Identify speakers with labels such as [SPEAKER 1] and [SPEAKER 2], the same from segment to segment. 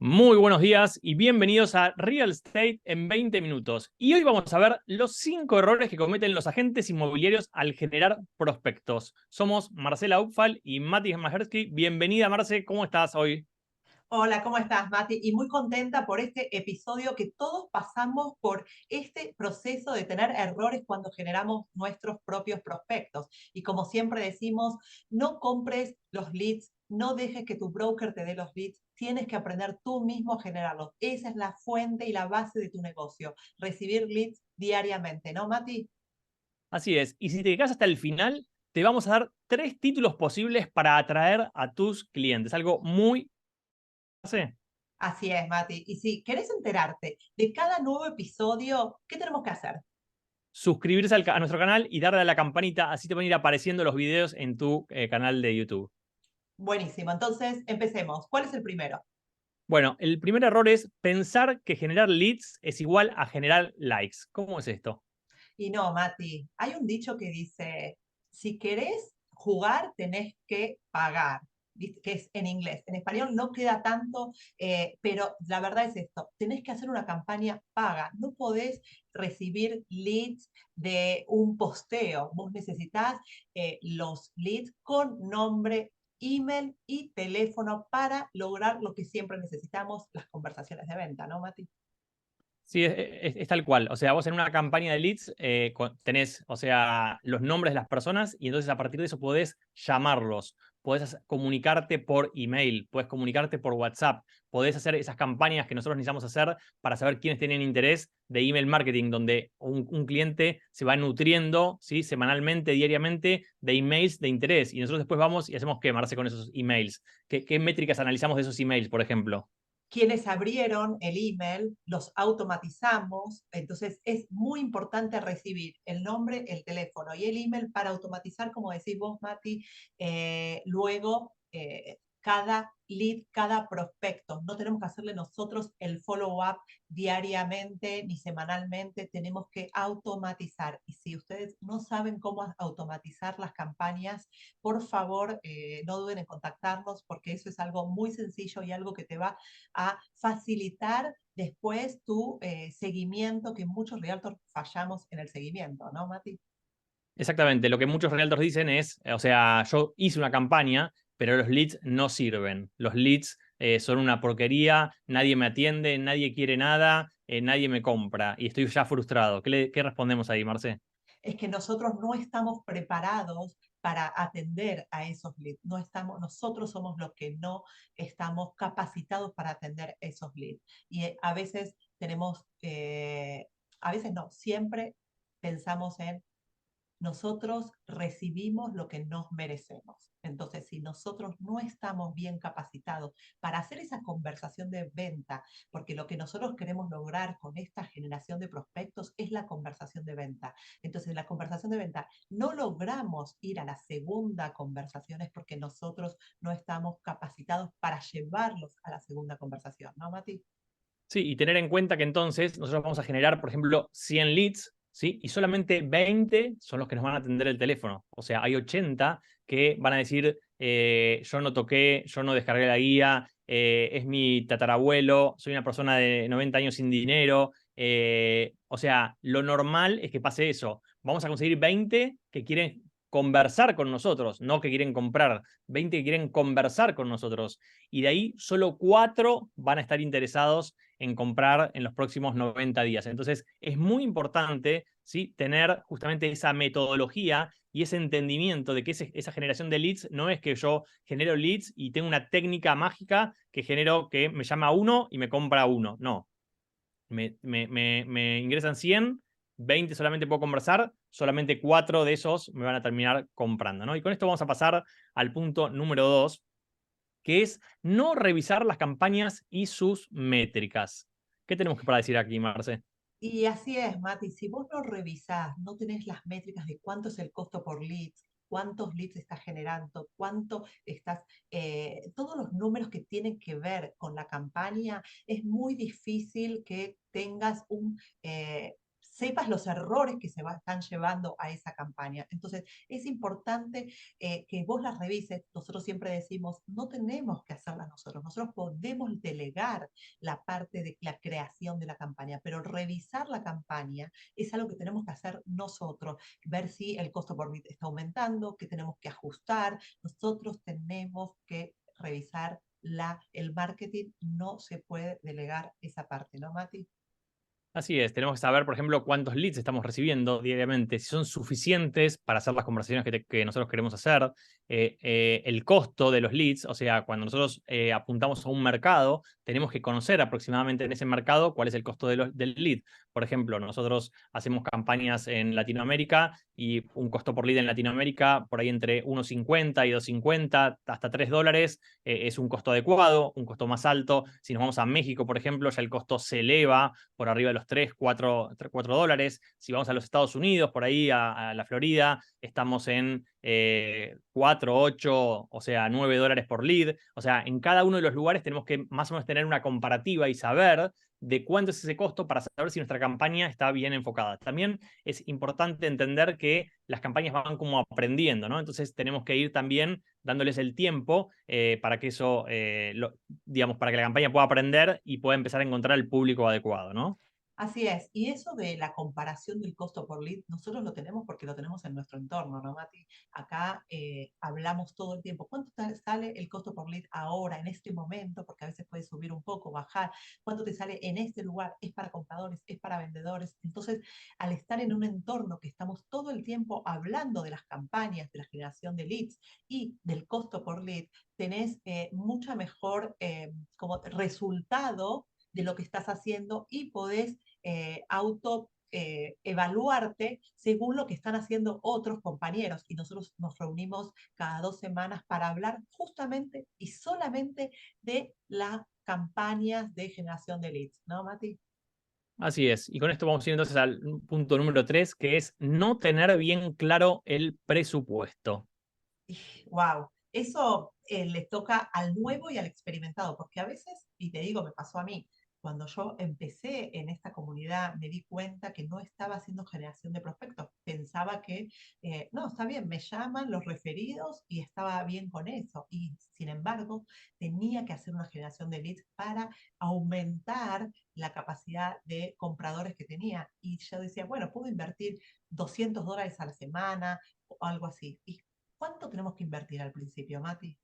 [SPEAKER 1] Muy buenos días y bienvenidos a Real Estate en 20 minutos. Y hoy vamos a ver los 5 errores que cometen los agentes inmobiliarios al generar prospectos. Somos Marcela Upfal y Mati Majersky. Bienvenida, Marce, ¿cómo estás hoy?
[SPEAKER 2] Hola, ¿cómo estás, Mati? Y muy contenta por este episodio que todos pasamos por este proceso de tener errores cuando generamos nuestros propios prospectos. Y como siempre decimos, no compres los leads, no dejes que tu broker te dé los leads, tienes que aprender tú mismo a generarlos. Esa es la fuente y la base de tu negocio, recibir leads diariamente, ¿no, Mati?
[SPEAKER 1] Así es, y si te quedas hasta el final, te vamos a dar 3 títulos posibles para atraer a tus clientes. Algo muy... ¿sí?
[SPEAKER 2] Así es, Mati. Y si querés enterarte de cada nuevo episodio, ¿qué tenemos que hacer?
[SPEAKER 1] Suscribirse a nuestro canal y darle a la campanita, así te van a ir apareciendo los videos en tu canal de YouTube.
[SPEAKER 2] Buenísimo. Entonces, empecemos. ¿Cuál es el primero?
[SPEAKER 1] Bueno, el primer error es pensar que generar leads es igual a generar likes. ¿Cómo es esto?
[SPEAKER 2] Y no, Mati, hay un dicho que dice, si querés jugar, tenés que pagar, ¿viste? Que es en inglés. En español no queda tanto, pero la verdad es esto, tenés que hacer una campaña paga, no podés recibir leads de un posteo, vos necesitas los leads con nombre, email y teléfono para lograr lo que siempre necesitamos, las conversaciones de venta, ¿no, Mati?
[SPEAKER 1] Sí, es tal cual. O sea, vos en una campaña de leads tenés, o sea, los nombres de las personas y entonces a partir de eso podés llamarlos, podés comunicarte por email, podés comunicarte por WhatsApp, podés hacer esas campañas que nosotros necesitamos hacer para saber quiénes tienen interés de email marketing, donde un cliente se va nutriendo, ¿sí? Semanalmente, diariamente, de emails de interés. Y nosotros después vamos y hacemos qué, Marce, con esos emails. ¿Qué métricas analizamos de esos emails, por ejemplo?
[SPEAKER 2] Quienes abrieron el email, los automatizamos, entonces es muy importante recibir el nombre, el teléfono y el email para automatizar, como decís vos, Mati, luego cada lead, cada prospecto. No tenemos que hacerle nosotros el follow-up diariamente ni semanalmente, tenemos que automatizar. Y si ustedes no saben cómo automatizar las campañas, por favor, no duden en contactarnos porque eso es algo muy sencillo y algo que te va a facilitar después tu seguimiento, que muchos realtors fallamos en el seguimiento, ¿no, Mati?
[SPEAKER 1] Exactamente, lo que muchos realtors dicen es, o sea, yo hice una campaña, pero los leads no sirven. Los leads son una porquería, nadie me atiende, nadie quiere nada, nadie me compra y estoy ya frustrado. ¿Qué respondemos ahí, Marce?
[SPEAKER 2] Es que nosotros no estamos preparados para atender a esos leads. No estamos, nosotros somos los que no estamos capacitados para atender esos leads. Y a veces tenemos, a veces no, siempre pensamos en nosotros recibimos lo que nos merecemos. Entonces, si nosotros no estamos bien capacitados para hacer esa conversación de venta, porque lo que nosotros queremos lograr con esta generación de prospectos es la conversación de venta. Entonces, en la conversación de venta no logramos ir a la segunda conversación es porque nosotros no estamos capacitados para llevarlos a la segunda conversación, ¿no, Mati?
[SPEAKER 1] Sí, y tener en cuenta que entonces nosotros vamos a generar, por ejemplo, 100 leads, ¿sí? Y solamente 20 son los que nos van a atender el teléfono. O sea, hay 80 que van a decir, yo no toqué, yo no descargué la guía, es mi tatarabuelo, soy una persona de 90 años sin dinero. O sea, lo normal es que pase eso. Vamos a conseguir 20 que quieren conversar con nosotros, no que quieren comprar, 20 que quieren conversar con nosotros. Y de ahí solo 4 van a estar interesados en comprar en los próximos 90 días. Entonces, es muy importante, ¿sí?, tener justamente esa metodología y ese entendimiento de que esa generación de leads no es que yo genero leads y tengo una técnica mágica que genero que me llama uno y me compra uno. No, me ingresan 100, 20 solamente puedo conversar, solamente 4 de esos me van a terminar comprando, ¿no? Y con esto vamos a pasar al punto número 2, que es no revisar las campañas y sus métricas. ¿Qué tenemos para decir aquí, Marce?
[SPEAKER 2] Y así es, Mati, si vos no revisás, no tenés las métricas de cuánto es el costo por leads, cuántos leads estás generando, cuánto estás, todos los números que tienen que ver con la campaña, es muy difícil que tengas un sepas los errores que están llevando a esa campaña. Entonces, es importante que vos las revises. Nosotros siempre decimos, no tenemos que hacerlas nosotros podemos delegar la parte de la creación de la campaña, pero revisar la campaña es algo que tenemos que hacer nosotros, ver si el costo por lead está aumentando, que tenemos que ajustar. Nosotros tenemos que revisar el marketing, no se puede delegar esa parte, ¿no, Mati?
[SPEAKER 1] Así es, tenemos que saber, por ejemplo, cuántos leads estamos recibiendo diariamente, si son suficientes para hacer las conversaciones que nosotros queremos hacer, el costo de los leads, o sea, cuando nosotros apuntamos a un mercado, tenemos que conocer aproximadamente en ese mercado cuál es el costo del lead. Por ejemplo, nosotros hacemos campañas en Latinoamérica y un costo por lead en Latinoamérica por ahí entre 1,50 y 2,50 hasta $3 es un costo adecuado, un costo más alto. Si nos vamos a México, por ejemplo, ya el costo se eleva por arriba de los 3, 4 dólares. Si vamos a los Estados Unidos, por ahí a la Florida, estamos en 4, 8, o sea, $9 por lead. O sea, en cada uno de los lugares tenemos que más o menos tener una comparativa y saber de cuánto es ese costo para saber si nuestra campaña está bien enfocada. También es importante entender que las campañas van como aprendiendo, ¿no? Entonces tenemos que ir también dándoles el tiempo para que eso, digamos, para que la campaña pueda aprender y pueda empezar a encontrar el público adecuado, ¿no?
[SPEAKER 2] Así es, y eso de la comparación del costo por lead, nosotros lo tenemos porque lo tenemos en nuestro entorno, ¿no, Mati? Acá hablamos todo el tiempo. ¿Cuánto sale el costo por lead ahora, en este momento? Porque a veces puede subir un poco, bajar. ¿Cuánto te sale en este lugar? ¿Es para compradores? ¿Es para vendedores? Entonces, al estar en un entorno que estamos todo el tiempo hablando de las campañas, de la generación de leads y del costo por lead, tenés mucha mejor como resultado de lo que estás haciendo y podés auto evaluarte según lo que están haciendo otros compañeros. Y nosotros nos reunimos cada 2 semanas para hablar justamente y solamente de las campañas de generación de leads, ¿no, Mati?
[SPEAKER 1] Así es. Y con esto vamos a ir entonces al punto número 3, que es no tener bien claro el presupuesto.
[SPEAKER 2] Wow, eso les toca al nuevo y al experimentado, porque a veces, y te digo, me pasó a mí, cuando yo empecé en esta comunidad, me di cuenta que no estaba haciendo generación de prospectos. Pensaba que, no, está bien, me llaman los referidos y estaba bien con eso. Y sin embargo, tenía que hacer una generación de leads para aumentar la capacidad de compradores que tenía. Y yo decía, bueno, puedo invertir $200 a la semana o algo así. ¿Y cuánto tenemos que invertir al principio, Mati?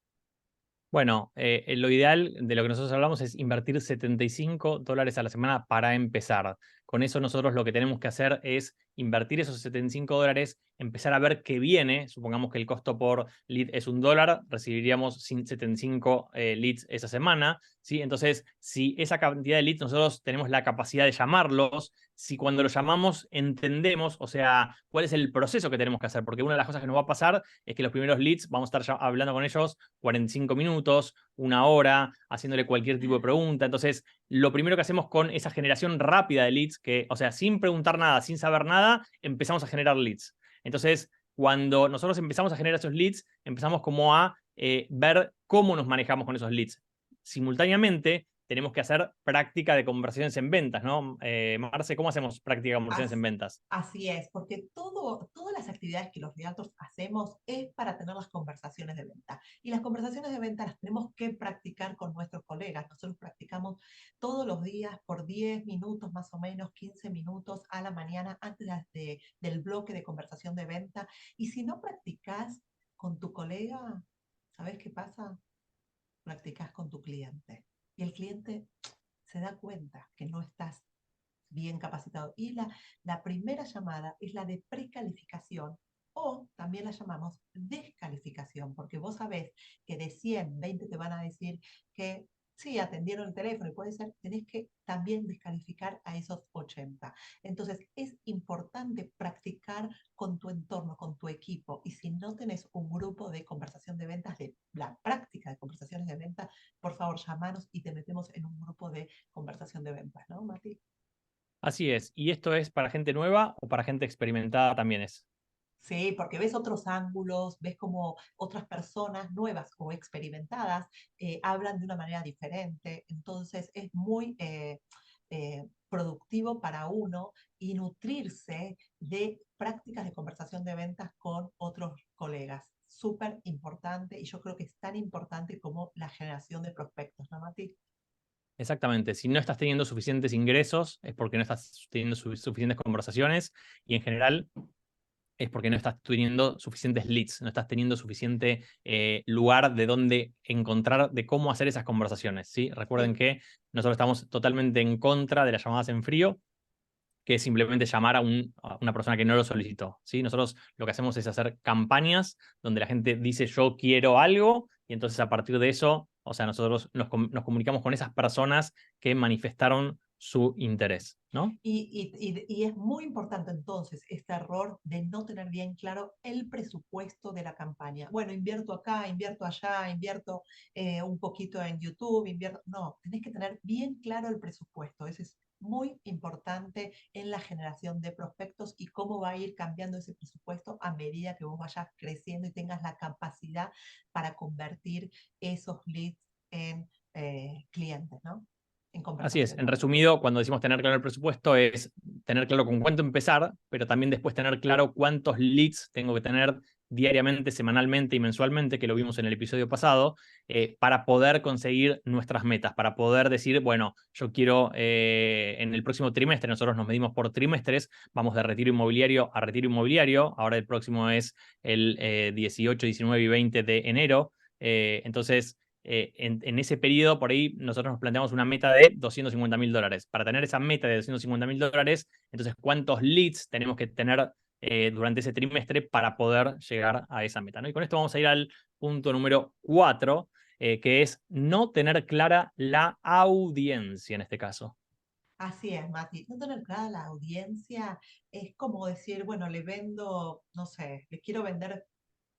[SPEAKER 1] Bueno, lo ideal de lo que nosotros hablamos es invertir $75 a la semana para empezar. Con eso nosotros lo que tenemos que hacer es invertir esos $75, empezar a ver qué viene. Supongamos que el costo por lead es $1, recibiríamos 75 leads esa semana, ¿sí? Entonces, si esa cantidad de leads nosotros tenemos la capacidad de llamarlos, si cuando los llamamos entendemos, o sea, cuál es el proceso que tenemos que hacer, porque una de las cosas que nos va a pasar es que los primeros leads vamos a estar hablando con ellos 45 minutos, una hora, haciéndole cualquier tipo de pregunta. Entonces, lo primero que hacemos con esa generación rápida de leads, que, o sea, sin preguntar nada, sin saber nada, empezamos a generar leads. Entonces, cuando nosotros empezamos a generar esos leads, empezamos como a ver cómo nos manejamos con esos leads. Simultáneamente, tenemos que hacer práctica de conversaciones en ventas, ¿no? Marce, ¿cómo hacemos práctica de conversaciones en ventas?
[SPEAKER 2] Así es, porque todas las actividades que los realtors hacemos es para tener las conversaciones de venta. Y las conversaciones de venta las tenemos que practicar con nuestros colegas. Nosotros practicamos todos los días por 10 minutos, más o menos 15 minutos a la mañana antes del bloque de conversación de venta. Y si no practicas con tu colega, ¿sabes qué pasa? Practicas con tu cliente. Y el cliente se da cuenta que no estás bien capacitado. Y la primera llamada es la de precalificación o también la llamamos descalificación, porque vos sabés que de 100 20 te van a decir que sí, atendieron el teléfono y puede ser, tenés que también descalificar a esos 80. Entonces, es importante practicar con tu entorno, con tu equipo. Y si no tenés un grupo de conversación de ventas, de la práctica de conversaciones de ventas, por favor, llamanos y te metemos en un grupo de conversación de ventas, ¿no, Mati?
[SPEAKER 1] Así es. ¿Y esto es para gente nueva o para gente experimentada también es?
[SPEAKER 2] Sí, porque ves otros ángulos, ves como otras personas nuevas o experimentadas hablan de una manera diferente. Entonces es muy productivo para uno y nutrirse de prácticas de conversación de ventas con otros colegas. Súper importante y yo creo que es tan importante como la generación de prospectos, ¿no, Mati?
[SPEAKER 1] Exactamente, si no estás teniendo suficientes ingresos es porque no estás teniendo suficientes conversaciones y en general es porque no estás teniendo suficientes leads, no estás teniendo suficiente lugar de dónde encontrar, de cómo hacer esas conversaciones, ¿sí? Recuerden
[SPEAKER 2] Sí.
[SPEAKER 1] que nosotros estamos totalmente en contra de las llamadas en frío, que es simplemente llamar a una persona que no lo solicitó, ¿sí? Nosotros lo que hacemos es hacer campañas donde la gente dice yo quiero algo y entonces a partir de eso, o sea, nosotros nos comunicamos con esas personas que manifestaron su interés, ¿no?
[SPEAKER 2] Y es muy importante entonces este error de no tener bien claro el presupuesto de la campaña. Bueno, invierto acá, invierto allá, invierto un poquito en YouTube, invierto... No, tenés que tener bien claro el presupuesto. Eso es muy importante en la generación de prospectos y cómo va a ir cambiando ese presupuesto a medida que vos vayas creciendo y tengas la capacidad para convertir esos leads en clientes, ¿no? En
[SPEAKER 1] Así es,
[SPEAKER 2] conversaciones.
[SPEAKER 1] en resumido, cuando decimos tener claro el presupuesto es tener claro con cuánto empezar, pero también después tener claro cuántos leads tengo que tener diariamente, semanalmente y mensualmente, que lo vimos en el episodio pasado, para poder conseguir nuestras metas, para poder decir, bueno, yo quiero en el próximo trimestre, nosotros nos medimos por trimestres, vamos de retiro inmobiliario a retiro inmobiliario, ahora el próximo es el 18, 19 y 20 de enero, entonces en ese periodo, por ahí, nosotros nos planteamos una meta de $250.000. Para tener esa meta de $250.000, entonces, ¿cuántos leads tenemos que tener durante ese trimestre para poder llegar a esa meta, ¿no? Y con esto vamos a ir al punto número 4, que es no tener clara la audiencia en este caso.
[SPEAKER 2] Así es, Mati. No tener clara la audiencia es como decir, bueno, le vendo, no sé, le quiero vender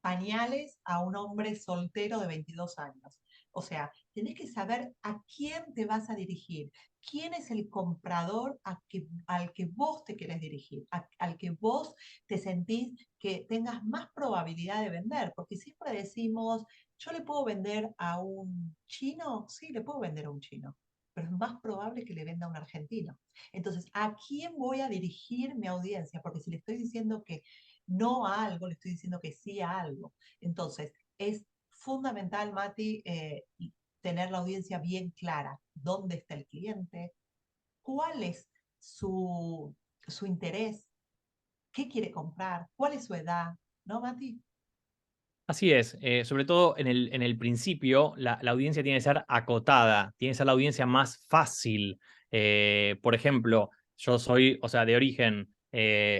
[SPEAKER 2] pañales a un hombre soltero de 22 años. O sea, tenés que saber a quién te vas a dirigir, quién es el comprador al que vos te querés dirigir, al que vos te sentís que tengas más probabilidad de vender, porque siempre decimos, yo le puedo vender a un chino, sí, le puedo vender a un chino, pero es más probable que le venda a un argentino. Entonces, ¿a quién voy a dirigir mi audiencia? Porque si le estoy diciendo que no a algo, le estoy diciendo que sí a algo. Entonces, es fundamental, Mati, tener la audiencia bien clara. ¿Dónde está el cliente? ¿Cuál es su interés? ¿Qué quiere comprar? ¿Cuál es su edad? ¿No, Mati?
[SPEAKER 1] Así es, sobre todo en el principio, la audiencia tiene que ser acotada, tiene que ser la audiencia más fácil. Por ejemplo, yo soy, o sea, de origen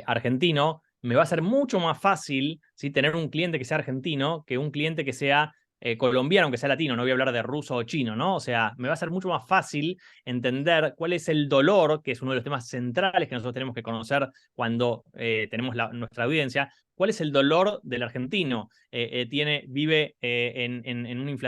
[SPEAKER 1] argentino, me va a ser mucho más fácil, ¿sí?, tener un cliente que sea argentino que un cliente que sea colombiano, aunque sea latino, no voy a hablar de ruso o chino, ¿no? O sea, me va a ser mucho más fácil entender cuál es el dolor, que es uno de los temas centrales que nosotros tenemos que conocer cuando tenemos nuestra audiencia. ¿Cuál es el dolor del argentino? Vive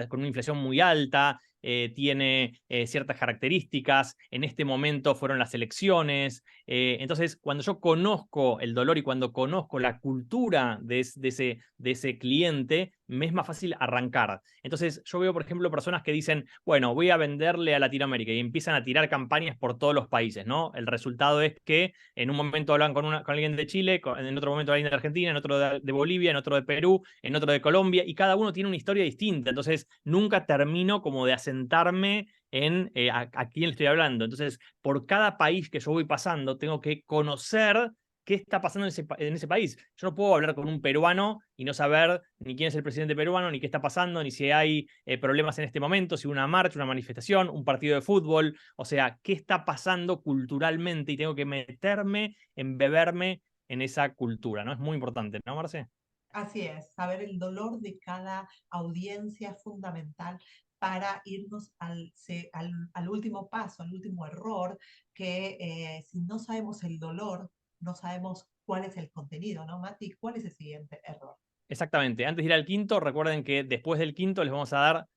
[SPEAKER 1] con una inflación muy alta, tiene ciertas características, en este momento fueron las elecciones, entonces cuando yo conozco el dolor y cuando conozco la cultura de ese cliente, me es más fácil arrancar. Entonces yo veo, por ejemplo, personas que dicen, bueno, voy a venderle a Latinoamérica y empiezan a tirar campañas por todos los países, ¿no? El resultado es que en un momento hablan con alguien de Chile, en otro momento alguien de Argentina, en otro de Bolivia, en otro de Perú, en otro de Colombia, y cada uno tiene una historia distinta. Entonces, nunca termino como de asentarme en a quién le estoy hablando. Entonces, por cada país que yo voy pasando, tengo que conocer qué está pasando en ese país. Yo no puedo hablar con un peruano y no saber ni quién es el presidente peruano, ni qué está pasando, ni si hay problemas en este momento, si una marcha, una manifestación, un partido de fútbol, o sea, qué está pasando culturalmente y tengo que meterme, embeberme en esa cultura, ¿no? Es muy importante, ¿no, Marce?
[SPEAKER 2] Así es, saber el dolor de cada audiencia es fundamental para irnos al último paso, al último error, que si no sabemos el dolor, no sabemos cuál es el contenido, ¿no, Mati? ¿Cuál es el siguiente error?
[SPEAKER 1] Exactamente. Antes de ir al quinto, recuerden que después del quinto les vamos a dar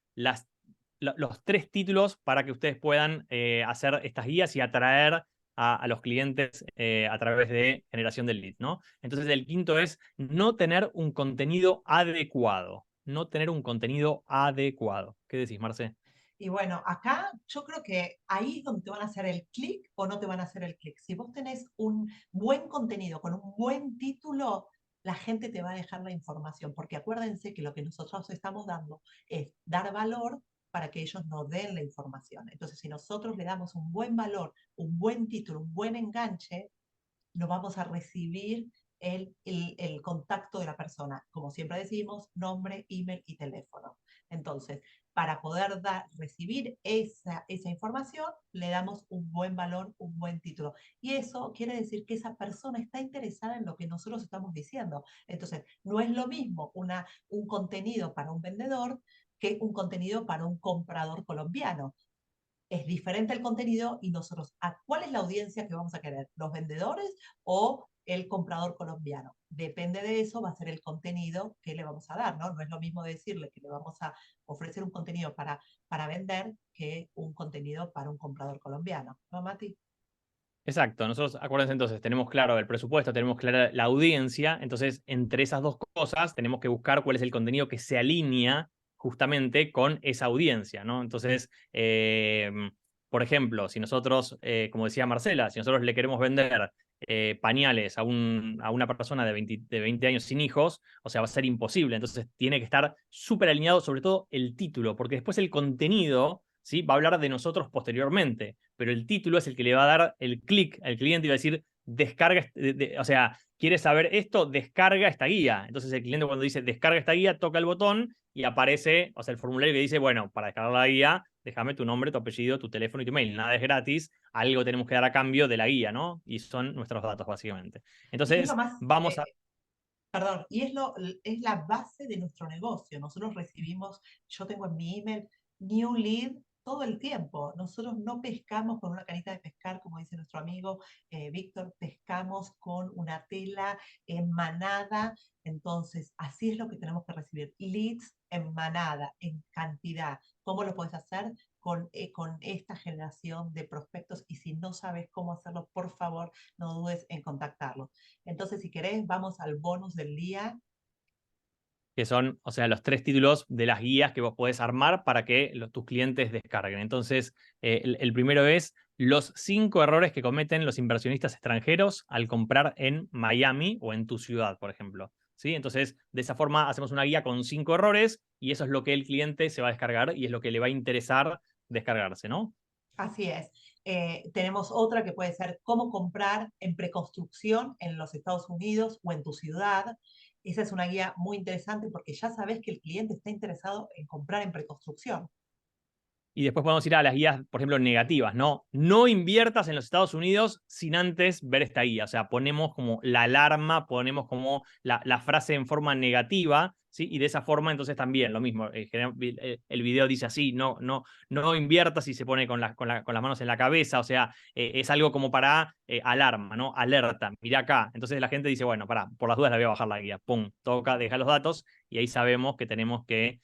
[SPEAKER 1] los 3 títulos para que ustedes puedan hacer estas guías y atraer a los clientes a través de generación del lead, ¿no? Entonces, el quinto es no tener un contenido adecuado. No tener un contenido adecuado. ¿Qué decís, Marce?
[SPEAKER 2] Y bueno, acá yo creo que ahí es donde te van a hacer el clic o no te van a hacer el clic. Si vos tenés un buen contenido con un buen título, la gente te va a dejar la información, porque acuérdense que lo que nosotros estamos dando es dar valor para que ellos nos den la información. Entonces, si nosotros le damos un buen valor, un buen título, un buen enganche, no vamos a recibir el contacto de la persona. Como siempre decimos, nombre, email y teléfono. Entonces, para poder recibir esa información, le damos un buen valor, un buen título. Y eso quiere decir que esa persona está interesada en lo que nosotros estamos diciendo. Entonces, no es lo mismo un contenido para un vendedor que un contenido para un comprador colombiano. Es diferente el contenido y nosotros, ¿cuál es la audiencia que vamos a querer? ¿Los vendedores o el comprador colombiano? Depende de eso, va a ser el contenido que le vamos a dar, ¿no? No es lo mismo decirle que le vamos a ofrecer un contenido para vender que un contenido para un comprador colombiano, ¿no, Mati?
[SPEAKER 1] Exacto, nosotros, acuérdense entonces, tenemos claro el presupuesto, tenemos clara la audiencia, entonces entre esas dos cosas tenemos que buscar cuál es el contenido que se alinea justamente con esa audiencia, ¿no? Entonces, por ejemplo, si nosotros, como decía Marcela, si nosotros le queremos vender pañales a una persona de 20 años sin hijos, o sea, va a ser imposible, entonces tiene que estar súper alineado, sobre todo el título, porque después el contenido, ¿sí?, va a hablar de nosotros posteriormente, pero el título es el que le va a dar el clic al cliente y va a decir, descarga, o sea, ¿quieres saber esto? Descarga esta guía. Entonces el cliente cuando dice descarga esta guía, toca el botón y aparece, o sea, el formulario que dice, bueno, para descargar la guía, déjame tu nombre, tu apellido, tu teléfono y tu mail. Nada es gratis, algo tenemos que dar a cambio de la guía, ¿no? Y son nuestros datos, básicamente.
[SPEAKER 2] Y es lo
[SPEAKER 1] Entonces,
[SPEAKER 2] más,
[SPEAKER 1] vamos a...
[SPEAKER 2] perdón, y es la base de nuestro negocio. Nosotros recibimos, yo tengo en mi email, new lead todo el tiempo. Nosotros no pescamos con una canita de pescar, como dice nuestro amigo Víctor, pescamos con una tela en manada. Entonces, así es lo que tenemos que recibir. Leads en manada, en cantidad. ¿Cómo lo puedes hacer? Con esta generación de prospectos y si no sabes cómo hacerlo, por favor, no dudes en contactarlos. Entonces, si querés, vamos al bonus del día.
[SPEAKER 1] Que son, o sea, los 3 títulos de las guías que vos podés armar para que tus clientes descarguen. Entonces, el primero es los 5 errores que cometen los inversionistas extranjeros al comprar en Miami o en tu ciudad, por ejemplo. ¿Sí? Entonces, de esa forma hacemos una guía con 5 errores y eso es lo que el cliente se va a descargar y es lo que le va a interesar descargarse, ¿no?
[SPEAKER 2] Así es. Tenemos otra que puede ser cómo comprar en preconstrucción en los Estados Unidos o en tu ciudad. Esa es una guía muy interesante porque ya sabes que el cliente está interesado en comprar en preconstrucción.
[SPEAKER 1] Y después podemos ir a las guías, por ejemplo, negativas, ¿no? No inviertas en los Estados Unidos sin antes ver esta guía. O sea, ponemos como la alarma, ponemos como la frase en forma negativa, ¿sí? Y de esa forma, entonces también lo mismo. El video dice así, no inviertas y se pone con las manos en la cabeza. O sea, es algo como para alarma, ¿no? Alerta, mira acá. Entonces la gente dice, bueno, pará, por las dudas la voy a bajar la guía. Pum, toca, deja los datos y ahí sabemos que tenemos que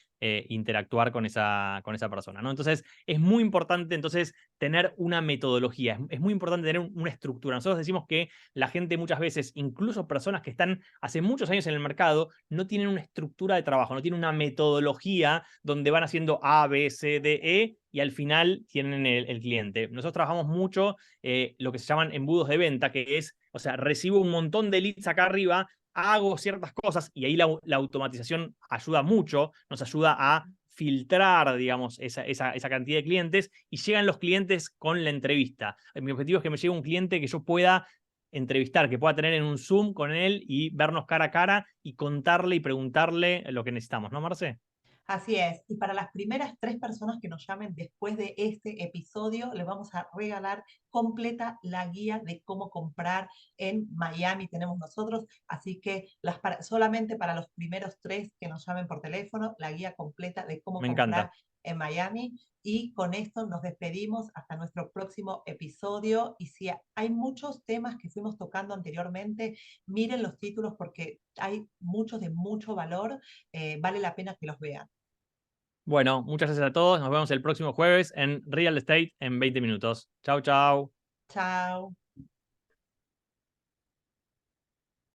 [SPEAKER 1] interactuar con esa persona, ¿no? Entonces, es muy importante entonces tener una metodología, es muy importante tener una estructura. Nosotros decimos que la gente muchas veces, incluso personas que están hace muchos años en el mercado, no tienen una estructura de trabajo, no tienen una metodología donde van haciendo A, B, C, D, E y al final tienen el cliente. Nosotros trabajamos mucho lo que se llaman embudos de venta, que es, o sea, recibo un montón de leads acá arriba, hago ciertas cosas y ahí la automatización ayuda mucho, nos ayuda a filtrar, digamos, esa cantidad de clientes y llegan los clientes con la entrevista. Mi objetivo es que me llegue un cliente que yo pueda entrevistar, que pueda tener en un Zoom con él y vernos cara a cara y contarle y preguntarle lo que necesitamos, ¿no, Marce?
[SPEAKER 2] Así es. Y para las primeras 3 personas que nos llamen después de este episodio, les vamos a regalar completa la guía de cómo comprar en Miami. Tenemos nosotros. Así que solamente para los primeros 3 que nos llamen por teléfono, la guía completa de cómo
[SPEAKER 1] Me
[SPEAKER 2] comprar
[SPEAKER 1] encanta.
[SPEAKER 2] en Miami. Y con esto nos despedimos hasta nuestro próximo episodio. Y si hay muchos temas que fuimos tocando anteriormente, miren los títulos porque hay muchos de mucho valor. Vale la pena que los vean.
[SPEAKER 1] Bueno, muchas gracias a todos. Nos vemos el próximo jueves en Real Estate en 20 minutos. Chau, chau.
[SPEAKER 2] Chao.